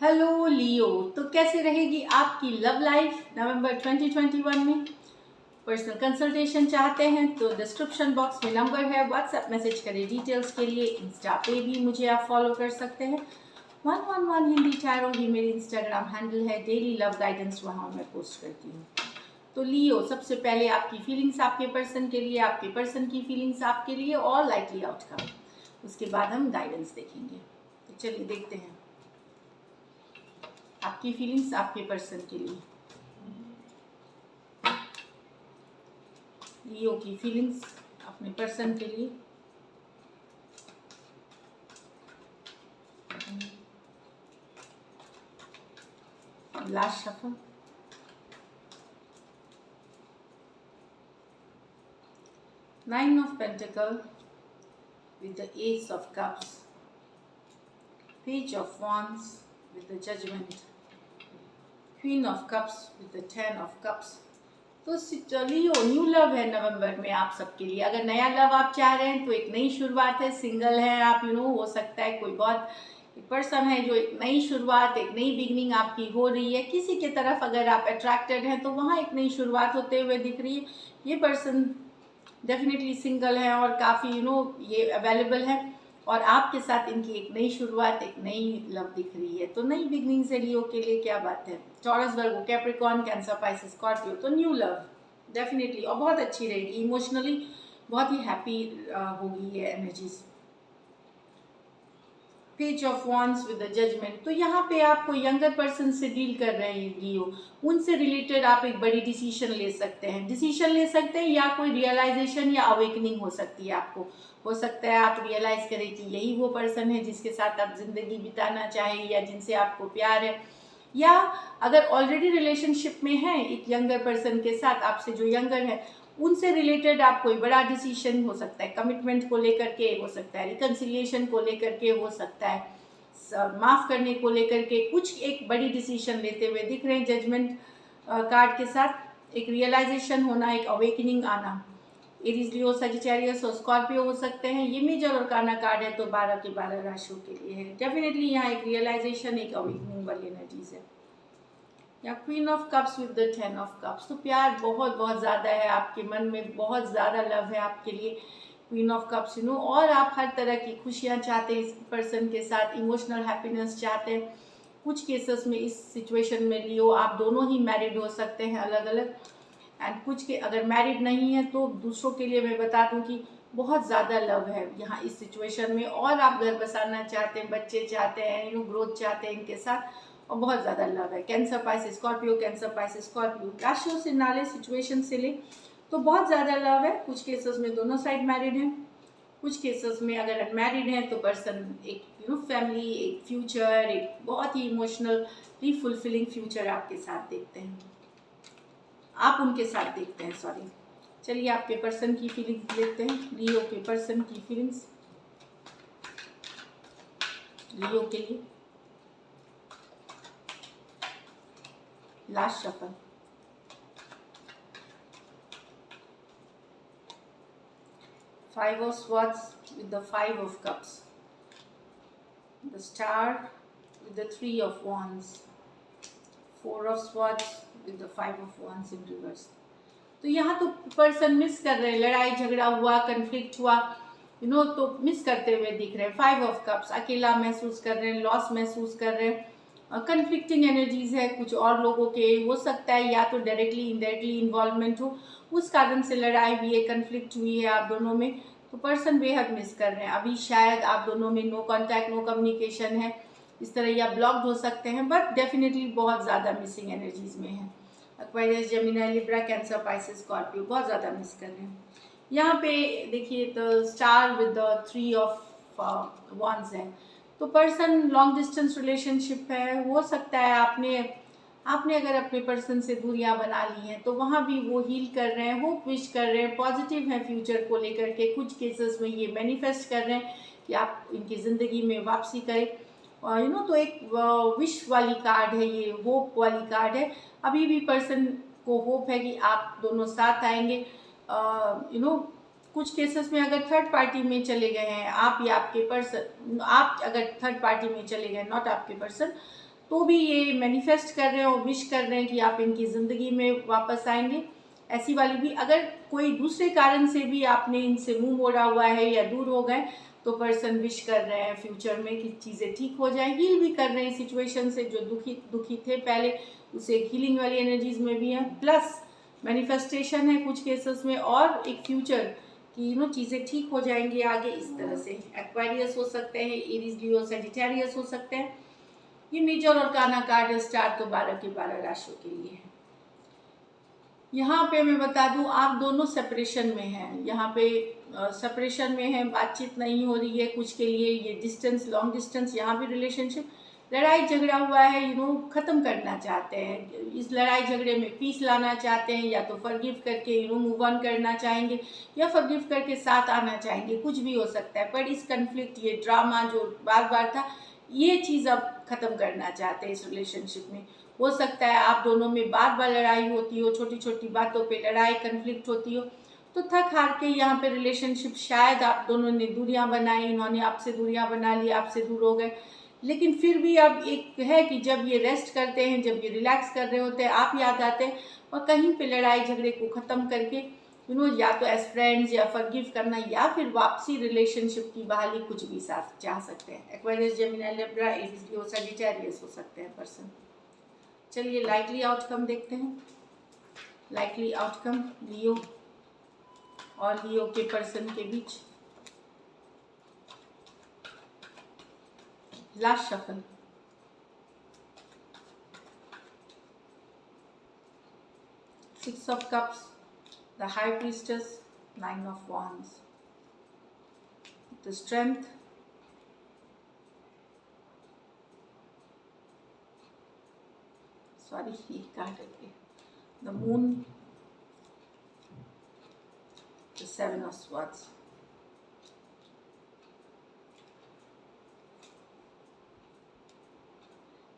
Hello लियो। तो कैसे रहेगी आपकी लव लाइफ नवंबर 2021 में? पर्सनल कंसल्टेशन चाहते हैं तो डिस्क्रिप्शन बॉक्स में नंबर है, व्हाट्सएप मैसेज करें डिटेल्स के लिए। इंस्टा पे भी मुझे आप फॉलो कर सकते हैं। 111 हिंदी टैरो ही मेरी इंस्टाग्राम हैंडल है। डेली लव गाइडेंस वहाँ मैं पोस्ट करती हूँ। तो लियो, सबसे पहले आपकी फीलिंग्स आपके पर्सन के लिए, आपके पर्सन की फीलिंग्स आपके लिए और लाइकली आउटकम। उसके बाद हम गाइडेंस देखेंगे। तो चलिए देखते हैं आपकी फीलिंग्स आपके पर्सन के लिए। लियो की फीलिंग्स अपने पर्सन के लिए। Last shuffle. Nine of pentacle with the ace of cups, page of wands with the judgment, queen of cups with the 10 of cups। तो चलिए न्यू लव है नवंबर में आप सबके लिए। अगर नया लव आप चाह रहे हैं तो एक नई शुरुआत है। सिंगल है आप, हो सकता है कोई बहुत पर्सन है जो एक नई शुरुआत, एक नई बिगनिंग आपकी हो रही है। किसी के तरफ अगर आप अट्रैक्टेड हैं तो वहाँ एक नई शुरुआत होते हुए दिख रही है। ये पर्सन डेफिनेटली सिंगल है और काफ़ी ये अवेलेबल है और आपके साथ इनकी एक नई शुरुआत, एक नई लव दिख रही है। तो नई बिगनिंग से लियो के लिए क्या बात है। टॉरस, वर्गो, कैप्रिकॉर्न, कैंसर, पाइसेस, स्कॉर्पियो, तो न्यू लव डेफिनेटली और बहुत अच्छी रहेगी। इमोशनली बहुत ही हैप्पी होगी ये energies. Page of wands with the judgement. तो यहाँ पे आपको यंगर पर्सन से डील कर रहे हैं लियो, उनसे रिलेटेड आप एक बड़ी डिसीजन ले सकते हैं या कोई रियलाइजेशन या अवेकनिंग हो सकती है आपको। हो सकता है आप रियलाइज करें कि यही वो पर्सन है जिसके साथ आप जिंदगी बिताना चाहें या जिनसे आपको प्यार है, या अगर ऑलरेडी रिलेशनशिप में है एक यंगर पर्सन के साथ, आपसे जो यंगर है उनसे रिलेटेड आप कोई बड़ा डिसीजन हो सकता है। कमिटमेंट को लेकर के हो सकता है, रिकन्सिलिएशन को लेकर के हो सकता है, माफ़ करने को लेकर के कुछ एक बड़ी डिसीजन लेते हुए दिख रहे हैं। जजमेंट कार्ड के साथ एक रियलाइजेशन होना, एक अवेकनिंग आना। एरीज, लियो, सजिटेरियस और स्कॉर्पियो हो सकते हैं। ये मेजर और काना कार्ड है तो 12 के 12 राशियों के लिए है। डेफिनेटली यहाँ एक रियलाइजेशन, एक अवेकनिंग वाली एनर्जीज है। या queen of cups with the 10 of cups. तो प्यार बहुत बहुत ज़्यादा है आपके मन में, बहुत ज़्यादा लव है आपके लिए। क्वीन ऑफ कप्स और आप हर तरह की खुशियाँ चाहते हैं इस पर्सन के साथ, इमोशनल हैप्पीनेस चाहते हैं। कुछ केसेस में इस सिचुएशन में लियो आप दोनों ही मैरिड हो सकते हैं अलग अलग, एंड कुछ के अगर मैरिड नहीं है तो दूसरों के लिए मैं बता दूं कि बहुत ज़्यादा लव है यहाँ इस सिचुएशन में, और आप घर बसाना चाहते हैं, बच्चे चाहते हैं, ग्रोथ चाहते हैं इनके साथ, और बहुत ज़्यादा लव है। Cancer, Pisces, Scorpio, cancer, Pisces, Scorpio, राशियों से नाले सिचुएशन से ले तो बहुत ज़्यादा लव है। कुछ केसेस में दोनों साइड मैरिड हैं, कुछ केसेस में अगर अनमैरिड हैं तो पर्सन एक फैमिली, एक फ्यूचर, एक बहुत ही इमोशनली फुलफिलिंग फ्यूचर आपके साथ देखते हैं, आप उनके साथ देखते हैं, सॉरी। चलिए आपके पर्सन की फीलिंग्स देखते हैं, लियो के पर्सन की फीलिंग्स लियो के लिए। Last shuffle. Five of swords with the 5 of cups, the star with the 3 of wands, 4 of swords with the 5 of wands in reverse। तो यहाँ तो पर्सन मिस कर रहे हैं, लड़ाई झगड़ा हुआ, कन्फ्लिक्ट हुआ, तो मिस करते हुए दिख रहे हैं। 5 ऑफ कप्स, अकेला महसूस कर रहे हैं, लॉस महसूस कर रहे हैं, कन्फ्लिक्टिंग एनर्जीज है। कुछ और लोगों के हो सकता है या तो डायरेक्टली इनडायरेक्टली इन्वॉल्वमेंट हो, उस कारण से लड़ाई हुई है, कन्फ्लिक्ट हुई है आप दोनों में। तो पर्सन बेहद मिस कर रहे हैं। अभी शायद आप दोनों में नो कॉन्टैक्ट, नो कम्युनिकेशन है, इस तरह या ब्लॉक्ड हो सकते हैं, बट डेफिनेटली बहुत ज़्यादा मिसिंग एनर्जीज में है। Aquarius, Gemini, Libra, cancer, Pisces, Scorpio बहुत ज़्यादा मिस कर रहे हैं। यहाँ पे देखिए तो star with the 3 of wands है, तो पर्सन लॉन्ग डिस्टेंस रिलेशनशिप है। हो सकता है आपने अगर अपने पर्सन से दूरियां बना ली हैं तो वहाँ भी वो हील कर रहे हैं, होप विश कर रहे हैं, पॉजिटिव है फ्यूचर को लेकर के। कुछ केसेस में ये मैनिफेस्ट कर रहे हैं कि आप इनकी ज़िंदगी में वापसी करें, और तो एक विश वाली कार्ड है, ये होप वाली कार्ड है। अभी भी पर्सन को होप है कि आप दोनों साथ आएंगे। कुछ केसेस में अगर थर्ड पार्टी में चले गए हैं आप या आपके पर्सन, आप अगर थर्ड पार्टी में चले गए, नॉट आपके पर्सन, तो भी ये मैनिफेस्ट कर रहे हैं और विश कर रहे हैं कि आप इनकी ज़िंदगी में वापस आएंगे। ऐसी वाली भी, अगर कोई दूसरे कारण से भी आपने इनसे मुंह मोड़ा हुआ है या दूर हो गए, तो पर्सन विश कर रहे हैं फ्यूचर में कि चीज़ें ठीक हो जाएं, हील भी कर रहे हैं सिचुएशन से। जो दुखी थे पहले, उसे हीलिंग वाली एनर्जीज में भी है, प्लस मैनिफेस्टेशन है कुछ केसेस में, और एक फ्यूचर कि चीज़ें ठीक हो जाएंगी आगे। इस तरह से एक्वेरियस हो सकते हैं, एरीज, लियो, सजिटेरियस हो सकते हैं। ये मेजर और काना कार्ड स्टार तो 12 के 12 राशियों के लिए है। यहाँ पे मैं बता दूं, आप दोनों सेपरेशन में हैं। यहाँ पे सेपरेशन में है, बातचीत नहीं हो रही है कुछ के लिए, ये डिस्टेंस, लॉन्ग डिस्टेंस, यहाँ भी रिलेशनशिप, लड़ाई झगड़ा हुआ है, ख़त्म करना चाहते हैं। इस लड़ाई झगड़े में पीस लाना चाहते हैं, या तो फॉरगिव करके मूव ऑन करना चाहेंगे, या फॉरगिव करके साथ आना चाहेंगे, कुछ भी हो सकता है। पर इस कन्फ्लिक्ट, ये ड्रामा जो बार बार था, ये चीज़ अब ख़त्म करना चाहते हैं इस रिलेशनशिप में। हो सकता है आप दोनों में बार बार लड़ाई होती हो, छोटी छोटी बातों पे लड़ाई, कन्फ्लिक्ट होती हो, तो थक हार के यहाँ पे रिलेशनशिप, शायद आप दोनों ने दूरियां बनाई, इन्होंने आपसे दूरियां बना ली, आपसे दूर हो गए। लेकिन फिर भी अब एक है कि जब ये रेस्ट करते हैं, जब ये रिलैक्स कर रहे होते हैं, आप याद आते हैं, और कहीं पे लड़ाई झगड़े को ख़त्म करके या तो एज फ्रेंड्स, या फॉरगिव करना, या फिर वापसी रिलेशनशिप की बहाली, कुछ भी साथ चाह सकते हैं। एक्वेरियस, जेमिनी, लिब्रा, एरीज, लियो, सजिटेरियस हो सकते हैं पर्सन। चलिए लाइकली आउटकम देखते हैं। लाइकली आउटकम लियो और लियो के पर्सन के बीच। Last shuffle, six of cups, the high priestess, nine of wands, the strength, sorry ये कार्ड है, the moon, the seven of swords.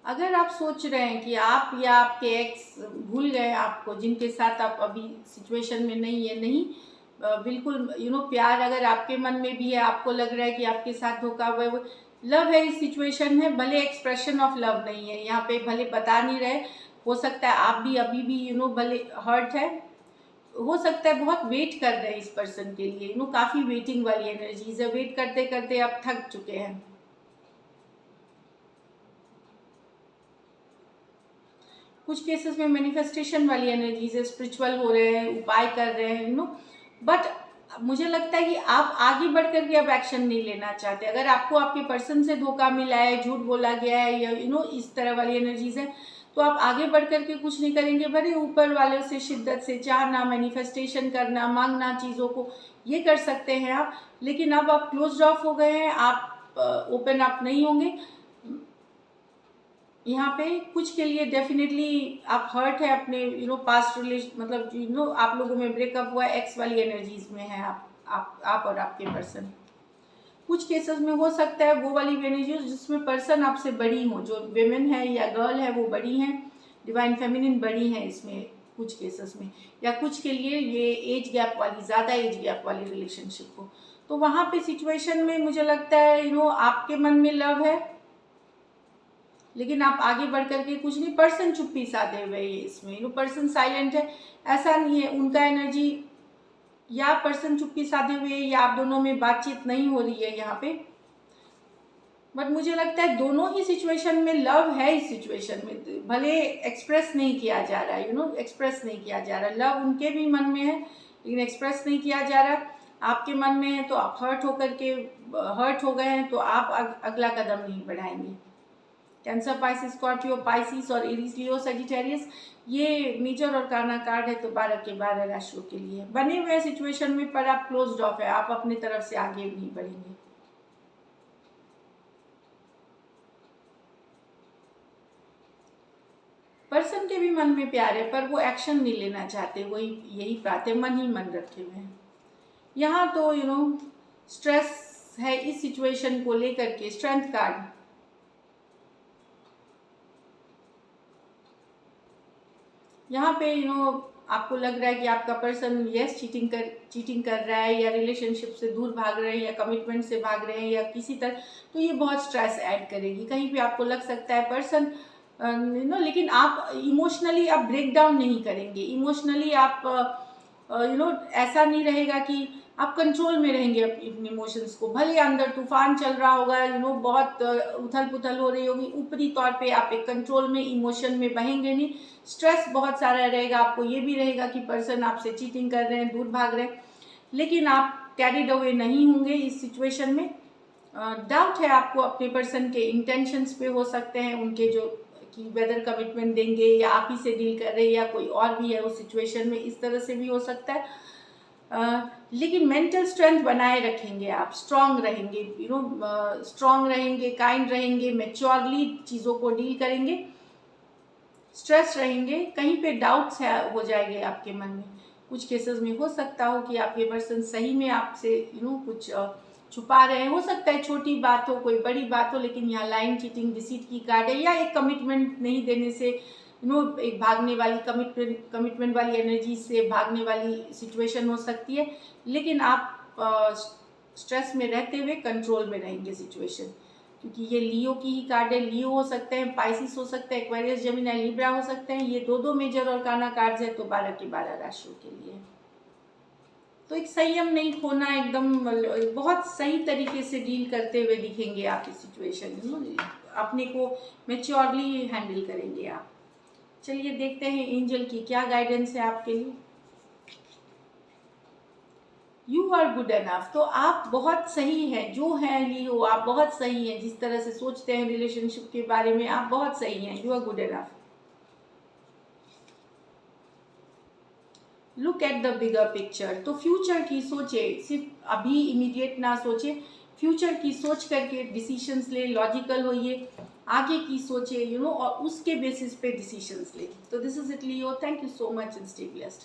अगर आप सोच रहे हैं कि आप या आपके एक्स भूल गए आपको, जिनके साथ आप अभी सिचुएशन में नहीं है, नहीं बिल्कुल प्यार अगर आपके मन में भी है, आपको लग रहा है कि आपके साथ धोखा हुआ है, लव है इस सिचुएशन है, भले एक्सप्रेशन ऑफ लव नहीं है यहाँ पे, भले बता नहीं रहे, हो सकता है आप भी अभी भी भले हर्ट है, हो सकता है बहुत वेट कर रहे हैं इस पर्सन के लिए, काफ़ी वेटिंग वाली एनर्जीज है, वेट करते करते अब थक चुके हैं। कुछ केसेस में मैनिफेस्टेशन वाली एनर्जीज है, स्पिरिचुअल हो रहे हैं, उपाय कर रहे हैं, बट मुझे लगता है कि आप आगे बढ़ करके अब एक्शन नहीं लेना चाहते। अगर आपको आपके पर्सन से धोखा मिला है, झूठ बोला गया है, या इस तरह वाली एनर्जीज है, तो आप आगे बढ़ करके कुछ नहीं करेंगे, भले ऊपर वाले से शिद्दत से चाहना, मैनिफेस्टेशन करना, मांगना चीज़ों को, ये कर सकते हैं आप। लेकिन अब आप क्लोज ऑफ हो गए हैं, आप ओपन अप नहीं होंगे यहाँ पे। कुछ के लिए डेफिनेटली आप हर्ट है अपने पास्ट रिलेशन, मतलब आप लोगों में ब्रेकअप हुआ, एक्स वाली एनर्जीज में है आप और आपके पर्सन। कुछ केसेस में हो सकता है वो वाली एनर्जीज जिसमें पर्सन आपसे बड़ी हो, जो वेमेन है या गर्ल है वो बड़ी हैं, डिवाइन फेमिनिन बड़ी हैं इसमें कुछ केसेस में, या कुछ के लिए ये एज गैप वाली, ज़्यादा एज गैप वाली रिलेशनशिप हो। तो वहाँ पे सिचुएशन में मुझे लगता है आपके मन में लव है, लेकिन आप आगे बढ़ करके कुछ नहीं, पर्सन चुप्पी साधे हुए है इसमें, पर्सन साइलेंट है, ऐसा नहीं है उनका एनर्जी, या पर्सन चुप्पी साधे हुए, या आप दोनों में बातचीत नहीं हो रही है यहाँ पे। बट मुझे लगता है दोनों ही सिचुएशन में लव है इस सिचुएशन में, भले एक्सप्रेस नहीं किया जा रहा है, एक्सप्रेस नहीं किया जा रहा, लव उनके भी मन में है लेकिन एक्सप्रेस नहीं किया जा रहा। आपके मन में है तो आप हर्ट हो गए हैं, तो आप अगला कदम नहीं बढ़ाएंगे। कैंसर, पाइसिस, स्कॉर्पियो, पाइसिस और एरीज, लियो, सजिटेरियस, ये मेजर और काना कार्ड है, तो 12 के 12 राशियों के लिए बने हुए सिचुएशन में, पर आप क्लोज्ड ऑफ है, आप अपनी तरफ से आगे नहीं बढ़ेंगे। पर्सन के भी मन में प्यार है, पर वो एक्शन नहीं लेना चाहते, वही यही बात है, मन ही मन रखे हुए हैं। यहाँ तो स्ट्रेस है इस सिचुएशन को लेकर के। स्ट्रेंथ कार्ड, यहाँ पे आपको लग रहा है कि आपका पर्सन चीटिंग कर रहा है, या रिलेशनशिप से दूर भाग रहे हैं, या कमिटमेंट से भाग रहे हैं, या किसी तरह, तो ये बहुत स्ट्रेस ऐड करेगी। कहीं पे आपको लग सकता है पर्सन लेकिन आप इमोशनली आप ब्रेक डाउन नहीं करेंगे, इमोशनली आप ऐसा नहीं रहेगा कि आप कंट्रोल में रहेंगे अपने इमोशंस को। भले अंदर तूफान चल रहा होगा, बहुत उथल पुथल हो रही होगी, ऊपरी तौर पे आप एक कंट्रोल में, इमोशन में बहेंगे नहीं। स्ट्रेस बहुत सारा रहेगा, आपको ये भी रहेगा कि पर्सन आपसे चीटिंग कर रहे हैं, दूर भाग रहे हैं, लेकिन आप कैरिड अवे नहीं होंगे इस सिचुएशन में। डाउट है आपको अपने पर्सन के इंटेंशंस पे, हो सकते हैं उनके जो कि वेदर कमिटमेंट देंगे या आप ही से डील कर रहे हैं या कोई और भी है उस सिचुएशन में, इस तरह से भी हो सकता है। लेकिन मेंटल स्ट्रेंथ बनाए रखेंगे आप, स्ट्रांग रहेंगे, स्ट्रांग रहेंगे, काइंड रहेंगे, मैच्योरली चीज़ों को डील करेंगे, स्ट्रेस रहेंगे। कहीं पे डाउट्स हो जाएंगे आपके मन में। कुछ केसेस में हो सकता हो कि आपके पर्सन सही में आपसे कुछ छुपा रहे हैं, हो सकता है छोटी बात हो, कोई बड़ी बात हो, लेकिन यहाँ लाइन, चीटिंग, डिसीट की कार्ड है, या एक कमिटमेंट नहीं देने से एक भागने वाली कमिटमेंट वाली एनर्जी से भागने वाली सिचुएशन हो सकती है। लेकिन आप स्ट्रेस में रहते हुए कंट्रोल में रहेंगे सिचुएशन, क्योंकि ये लियो की ही कार्ड है। लियो हो सकते हैं, पाइसिस हो सकते हैं, एक्वेरियस, जेमिनी, लिब्रा हो सकते हैं। ये दो मेजर और काना कार्ड्स है, तो 12 के 12 राशियों के लिए। तो एक संयम नहीं खोना, एकदम बहुत सही तरीके से डील करते हुए दिखेंगे आप इस सिचुएशन, अपने को मैच्योरली हैंडल करेंगे आप। चलिए देखते हैं एंजल की क्या गाइडेंस है आपके लिए। यू आर गुड एनफ, तो आप बहुत सही हैं जो हैं लियो, आप बहुत सही हैं। जिस तरह से सोचते हैं रिलेशनशिप के बारे में, आप बहुत सही हैं, you are good enough. Look at the bigger picture, तो फ्यूचर की सोचे, सिर्फ अभी इमीडिएट ना सोचे, फ्यूचर की सोच करके डिसीशंस ले, लॉजिकल होइए, आगे की सोचे और उसके बेसिस पे डिसीशंस ले। तो this is it Leo, thank you so much and stay blessed.